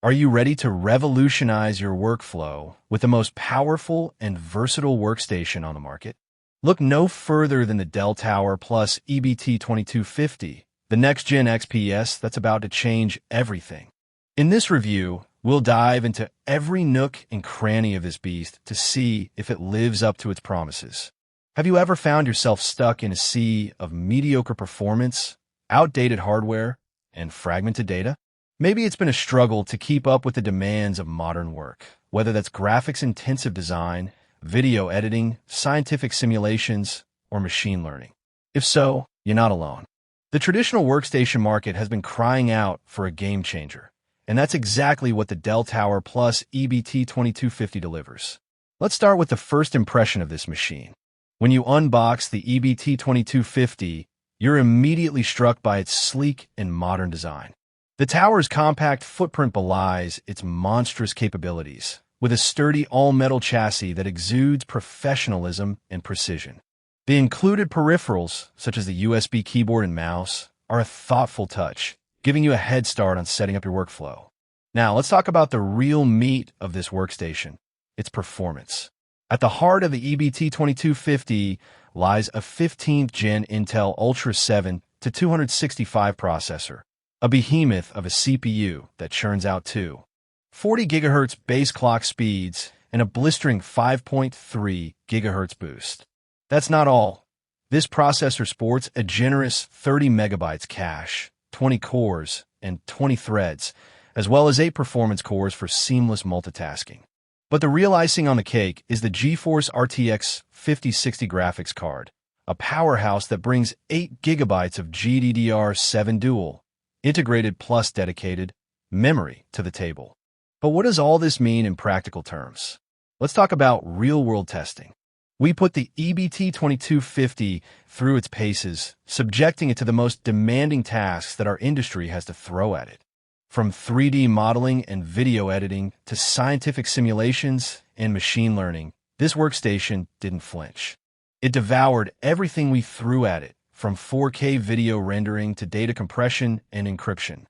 Are you ready to revolutionize your workflow with the most powerful and versatile workstation on the market? Look no further than the Dell Tower Plus EBT2250, the next-gen XPS that's about to change everything. In this review, we'll dive into every nook and cranny of this beast to see if it lives up to its promises. Have you ever found yourself stuck in a sea of mediocre performance, outdated hardware, and fragmented data? Maybe it's been a struggle to keep up with the demands of modern work, whether that's graphics-intensive design, video editing, scientific simulations, or machine learning. If so, you're not alone. The traditional workstation market has been crying out for a game changer, and that's exactly what the Dell Tower Plus EBT2250 delivers. Let's start with the first impression of this machine. When you unbox the EBT2250, you're immediately struck by its sleek and modern design. The tower's compact footprint belies its monstrous capabilities, with a sturdy all-metal chassis that exudes professionalism and precision. The included peripherals, such as the USB keyboard and mouse, are a thoughtful touch, giving you a head start on setting up your workflow. Now, let's talk about the real meat of this workstation, its performance. At the heart of the EBT2250 lies a 15th Gen Intel Ultra 7 to 265 processor, a behemoth of a CPU that churns out 40 GHz base clock speeds and a blistering 5.3 GHz boost. That's not all. This processor sports a generous 30 megabytes cache, 20 cores, and 20 threads, as well as 8 performance cores for seamless multitasking. But the real icing on the cake is the GeForce RTX 5060 graphics card, a powerhouse that brings 8 gigabytes of GDDR7 dual, integrated plus dedicated, memory to the table. But what does all this mean in practical terms? Let's talk about real-world testing. We put the EBT2250 through its paces, subjecting it to the most demanding tasks that our industry has to throw at it. From 3D modeling and video editing to scientific simulations and machine learning, this workstation didn't flinch. It devoured everything we threw at it, from 4K video rendering to data compression and encryption.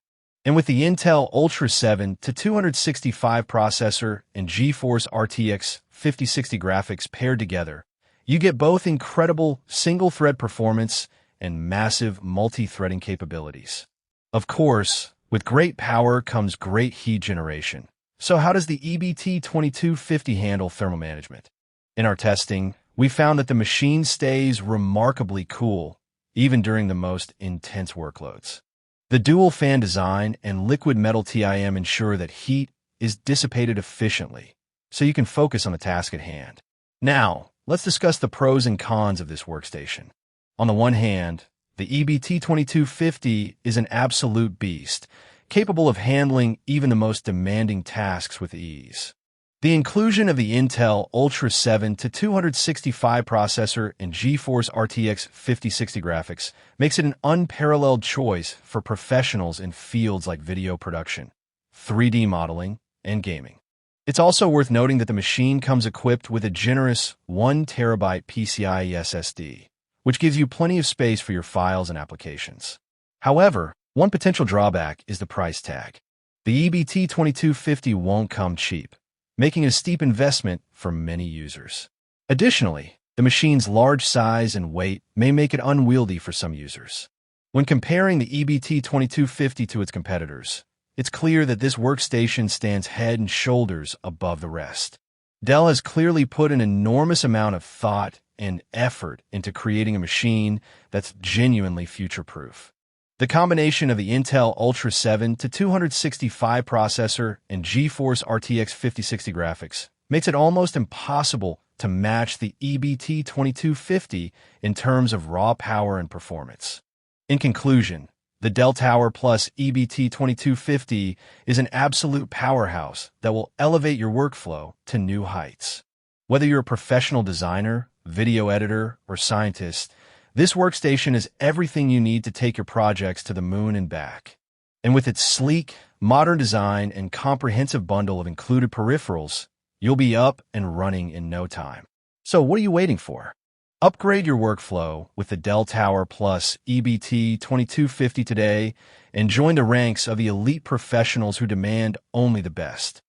And with the Intel Ultra 7 to 265 processor and GeForce RTX 5060 graphics paired together, you get both incredible single-thread performance and massive multi-threading capabilities. Of course, with great power comes great heat generation. So how does the EBT2250 handle thermal management? In our testing, we found that the machine stays remarkably cool, even during the most intense workloads. The dual-fan design and liquid metal TIM ensure that heat is dissipated efficiently, so you can focus on the task at hand. Now, let's discuss the pros and cons of this workstation. On the one hand, the EBT2250 is an absolute beast, capable of handling even the most demanding tasks with ease. The inclusion of the Intel Ultra 7 to 265 processor and GeForce RTX 5060 graphics makes it an unparalleled choice for professionals in fields like video production, 3D modeling, and gaming. It's also worth noting that the machine comes equipped with a generous 1 terabyte PCIe SSD, which gives you plenty of space for your files and applications. However, one potential drawback is the price tag. The EBT2250 won't come cheap, making a steep investment for many users. Additionally, the machine's large size and weight may make it unwieldy for some users. When comparing the EBT2250 to its competitors, it's clear that this workstation stands head and shoulders above the rest. Dell has clearly put an enormous amount of thought and effort into creating a machine that's genuinely future-proof. The combination of the Intel Ultra 7 to 265 processor and GeForce RTX 5060 graphics makes it almost impossible to match the EBT2250 in terms of raw power and performance. In conclusion, the Dell Tower Plus EBT2250 is an absolute powerhouse that will elevate your workflow to new heights. Whether you're a professional designer, video editor, or scientist, this workstation is everything you need to take your projects to the moon and back. And with its sleek, modern design and comprehensive bundle of included peripherals, you'll be up and running in no time. So what are you waiting for? Upgrade your workflow with the Dell Tower Plus EBT2250 today and join the ranks of the elite professionals who demand only the best.